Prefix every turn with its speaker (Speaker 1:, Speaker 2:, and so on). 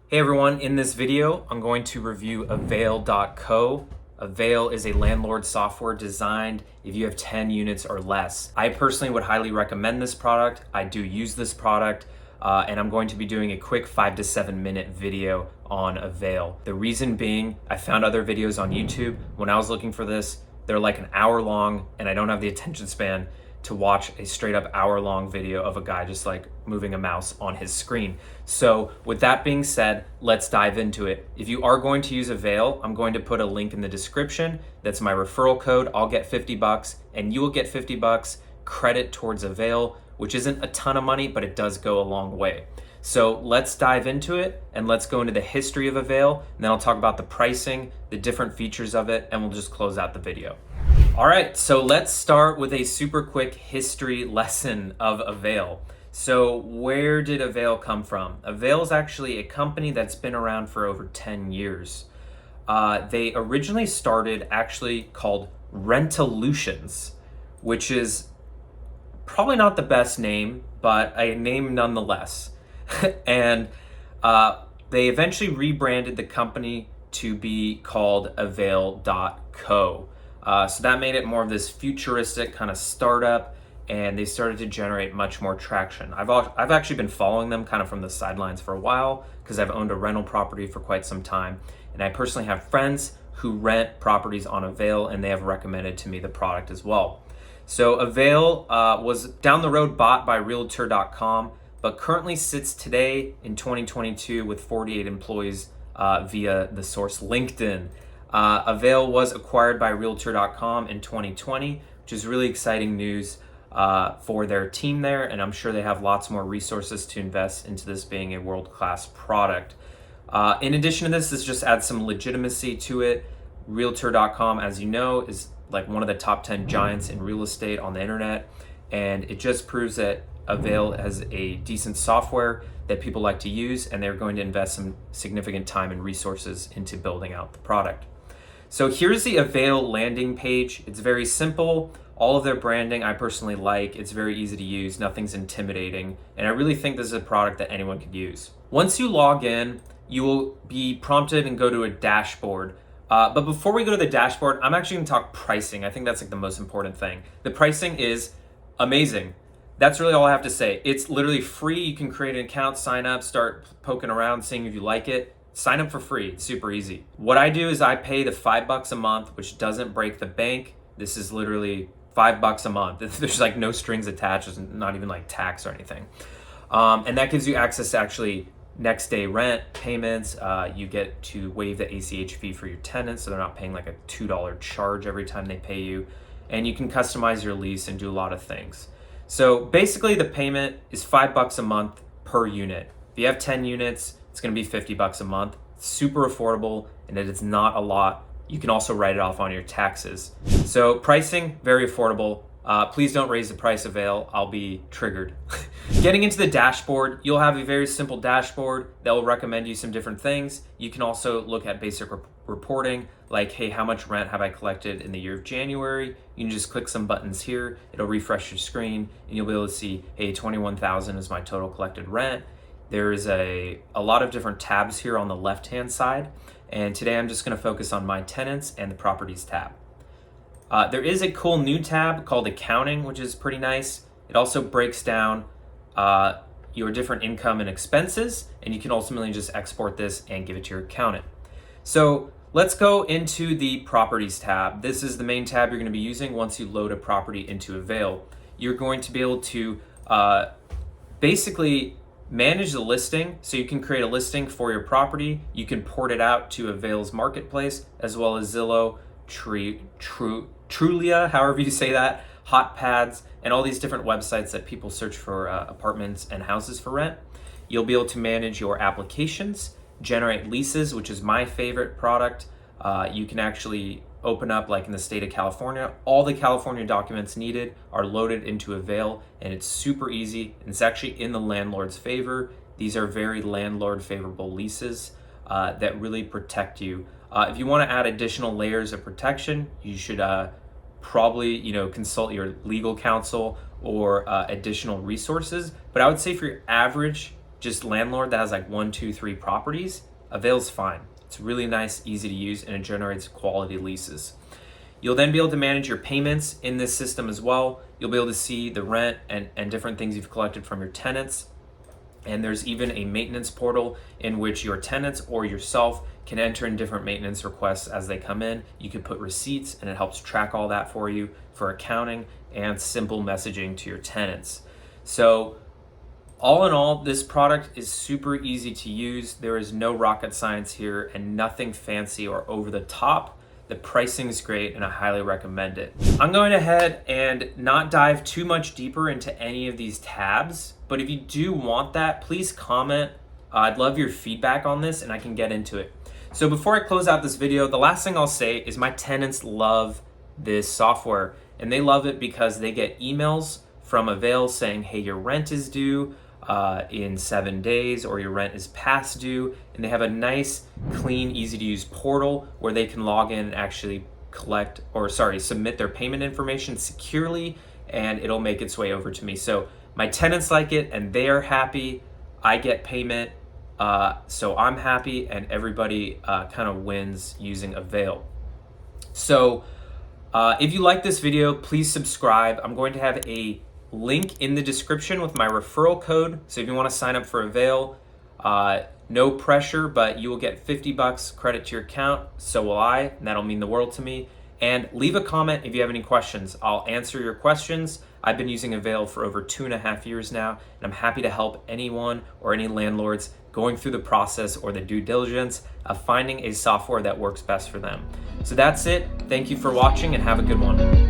Speaker 1: Hey everyone, in this video, I'm going to review Avail.co. Avail is a landlord software designed if you have 10 units or less. I personally would highly recommend this product. I do use this product, and I'm going to be doing a quick 5 to 7 minute video on Avail. The reason being, I found other videos on YouTube. When I was looking for this, they're like an hour long, and I don't have the attention span to watch a straight up hour-long video of a guy just like moving a mouse on his screen. So with that being said, let's dive into it. If you are going to use Avail, I'm going to put a link in the description. That's my referral code. I'll get $50 and you will get $50 credit towards Avail, which isn't a ton of money, but it does go a long way. So let's dive into it and let's go into the history of Avail, and then I'll talk about the pricing, the different features of it, and we'll just close out the video. All right, so let's start with a super quick history lesson of Avail. So where did Avail come from? Avail is actually a company that's been around for over 10 years. They originally started actually called Rentalutions, which is probably not the best name, but a name nonetheless. And they eventually rebranded the company to be called Avail.co. So that made it more of this futuristic kind of startup, and they started to generate much more traction. I've actually been following them kind of from the sidelines for a while because I've owned a rental property for quite some time, and I personally have friends who rent properties on Avail, and they have recommended to me the product as well. So Avail was down the road bought by Realtor.com, but currently sits today in 2022 with 48 employees via the source LinkedIn. Avail was acquired by Realtor.com in 2020, which is really exciting news for their team there, and I'm sure they have lots more resources to invest into this being a world-class product. In addition to this just adds some legitimacy to it. Realtor.com, as you know, is like one of the top 10 giants in real estate on the internet, and it just proves that Avail has a decent software that people like to use, and they're going to invest some significant time and resources into building out the product. So here's the Avail landing page. It's very simple. All of their branding I personally like. It's very easy to use. Nothing's intimidating. And I really think this is a product that anyone could use. Once you log in, you will be prompted and go to a dashboard. But before we go to the dashboard, I'm actually gonna talk pricing. I think that's like the most important thing. The pricing is amazing. That's really all I have to say. It's literally free. You can create an account, sign up, start poking around, seeing if you like it. Sign up for free. It's super easy. What I do is I pay the $5 a month, which doesn't break the bank. This is literally $5 a month. There's like no strings attached. There's not even like tax or anything. And that gives you access to actually next day rent payments. You get to waive the ACH fee for your tenants, so they're not paying like a $2 charge every time they pay you. And you can customize your lease and do a lot of things. So basically the payment is $5 a month per unit. If you have 10 units, it's gonna be $50 a month. It's super affordable, and it is not a lot. You can also write it off on your taxes. So pricing, very affordable. Please don't raise the price of Avail. I'll be triggered. Getting into the dashboard, you'll have a very simple dashboard that will recommend you some different things. You can also look at basic reporting, like, hey, how much rent have I collected in the year of January? You can just click some buttons here. It'll refresh your screen, and you'll be able to see, hey, $21,000 is my total collected rent. There's a lot of different tabs here on the left-hand side, and today I'm just gonna focus on my tenants and the properties tab. There is a cool new tab called accounting, which is pretty nice. It also breaks down your different income and expenses, and you can ultimately just export this and give it to your accountant. So let's go into the properties tab. This is the main tab you're gonna be using once you load a property into Avail. You're going to be able to basically manage the listing, so you can create a listing for your property. You can port it out to Avail's marketplace, as well as Zillow, Triula, however you say that, Hot Pads, and all these different websites that people search for apartments and houses for rent. You'll be able to manage your applications, generate leases, which is my favorite product. You can actually open up, like in the state of California, all the California documents needed are loaded into Avail, and it's super easy. And it's actually in the landlord's favor. These are very landlord favorable leases that really protect you. If you want to add additional layers of protection, you should probably consult your legal counsel or additional resources. But I would say for your average just Landlord that has like 1, 2, 3 properties, Avail's fine. It's really nice, easy to use, and it generates quality leases. You'll then be able to manage your payments in this system as well. You'll be able to see the rent and different things you've collected from your tenants. And there's even a maintenance portal in which your tenants or yourself can enter in different maintenance requests as they come in. You can put receipts and it helps track all that for you for accounting and simple messaging to your tenants. So all in all, this product is super easy to use. There is no rocket science here and nothing fancy or over the top. The pricing is great and I highly recommend it. I'm going ahead and not dive too much deeper into any of these tabs, but if you do want that, please comment. I'd love your feedback on this and I can get into it. So before I close out this video, the last thing I'll say is my tenants love this software, and they love it because they get emails from Avail saying, hey, your rent is due in 7 days, or your rent is past due, and they have a nice, clean, easy to use portal where they can log in and actually submit their payment information securely, and it'll make its way over to me. So my tenants like it and they are happy. I get payment, so I'm happy, and everybody kind of wins using Avail. So if you like this video, please subscribe. I'm going to have a link in the description with my referral code. So if you want to sign up for Avail, no pressure, but you will get $50 credit to your account. So will I, and that'll mean the world to me. And leave a comment if you have any questions. I'll answer your questions. I've been using Avail for over 2.5 years now, and I'm happy to help anyone or any landlords going through the process or the due diligence of finding a software that works best for them. So that's it. Thank you for watching and have a good one.